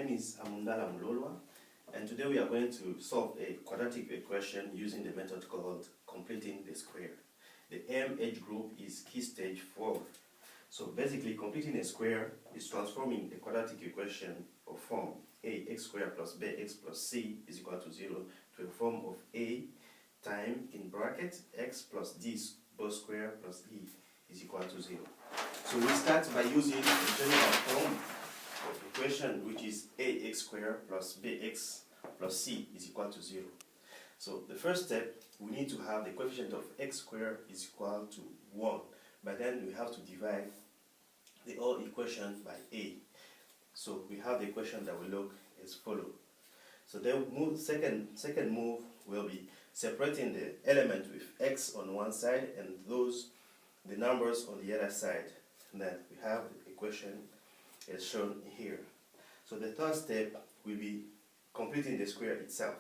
name is Amundala M, and today we are going to solve a quadratic equation using the method called completing the square. The M age group is key stage 4. So basically, completing a square is transforming a quadratic equation of form ax squared plus bx plus c is equal to 0 to a form of a time in bracket x plus d both square plus e is equal to 0. So we start by using the general form of equation, which is ax squared plus bx plus c is equal to 0. So the first step, we need to have the coefficient of x squared is equal to 1. But then we have to divide the whole equation by a. So we have the equation that will look as follows. So then second move will be separating the element with x on one side and the numbers on the other side. And then we have the equation as shown here. So the third step will be completing the square itself.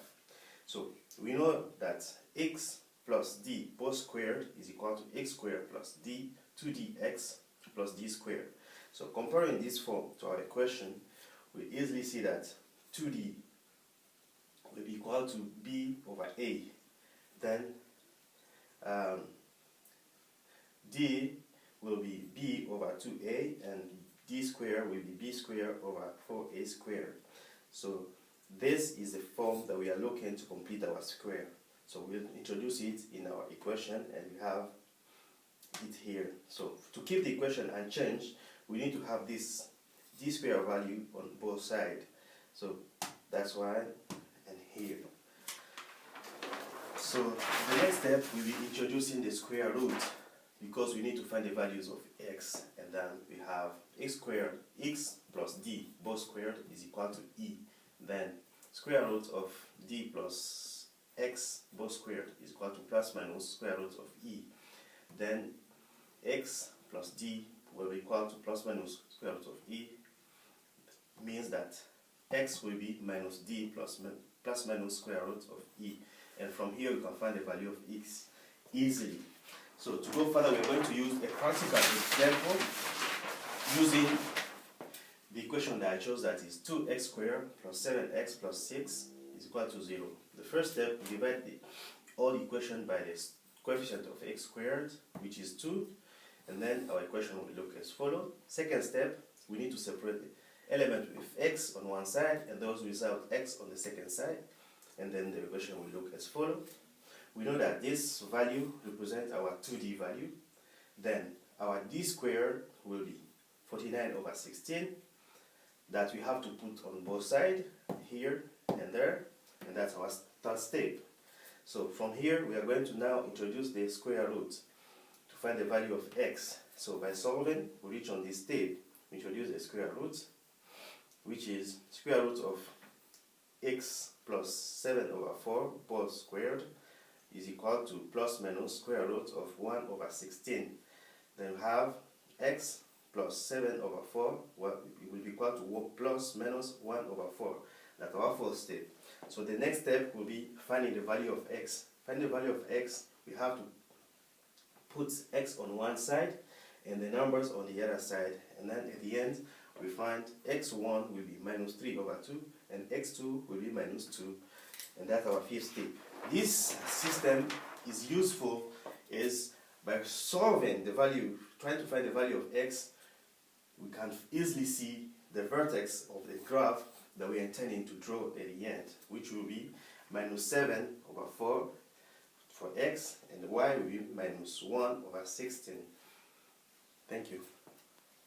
So we know that x plus d both squared is equal to x squared plus d 2dx plus d squared. So comparing this form to our equation, we easily see that 2d will be equal to b over a. Then d will be b over 2a, and d squared will be b squared over 4a squared. So this is the form that we are looking to complete our square. So we'll introduce it in our equation, and we have it here. So to keep the equation unchanged, we need to have this d square value on both sides. So that's why, and here. So the next step will be introducing the square root, because we need to find the values of x, and then we have x squared, x plus d both squared is equal to e. Then square root of d plus x both squared is equal to plus minus square root of e. Then x plus d will be equal to plus minus square root of e, means that x will be minus d plus minus square root of e. And from here you can find the value of x easily. So to go further, we are going to use a practical example using the equation that I chose, that is 2x squared plus 7x plus 6 is equal to 0. The first step, we divide the whole equation by the coefficient of x squared, which is 2, and then our equation will look as follows. Second step, we need to separate the element with x on one side and those without x on the second side, and then the equation will look as follows. We know that this value represents our 2d value. Then our d squared will be 49 over 16, that we have to put on both sides, here and there, and that's our third step. So from here, we are going to now introduce the square root to find the value of x. So by solving, we reach on this step, we introduce the square root, which is square root of x plus 7 over 4 both squared is equal to plus minus square root of 1 over 16. Then we have x plus 7 over 4, it will be equal to plus minus 1 over 4. That's our fourth step. So the next step will be finding the value of x. Finding the value of x, we have to put x on one side and the numbers on the other side. And then at the end, we find x1 will be minus 3 over 2 and x2 will be minus 2. And that's our fifth step. This system is useful is by solving the value, trying to find the value of x, we can easily see the vertex of the graph that we are intending to draw at the end, which will be minus 7 over 4 for x, and y will be minus 1 over 16. Thank you.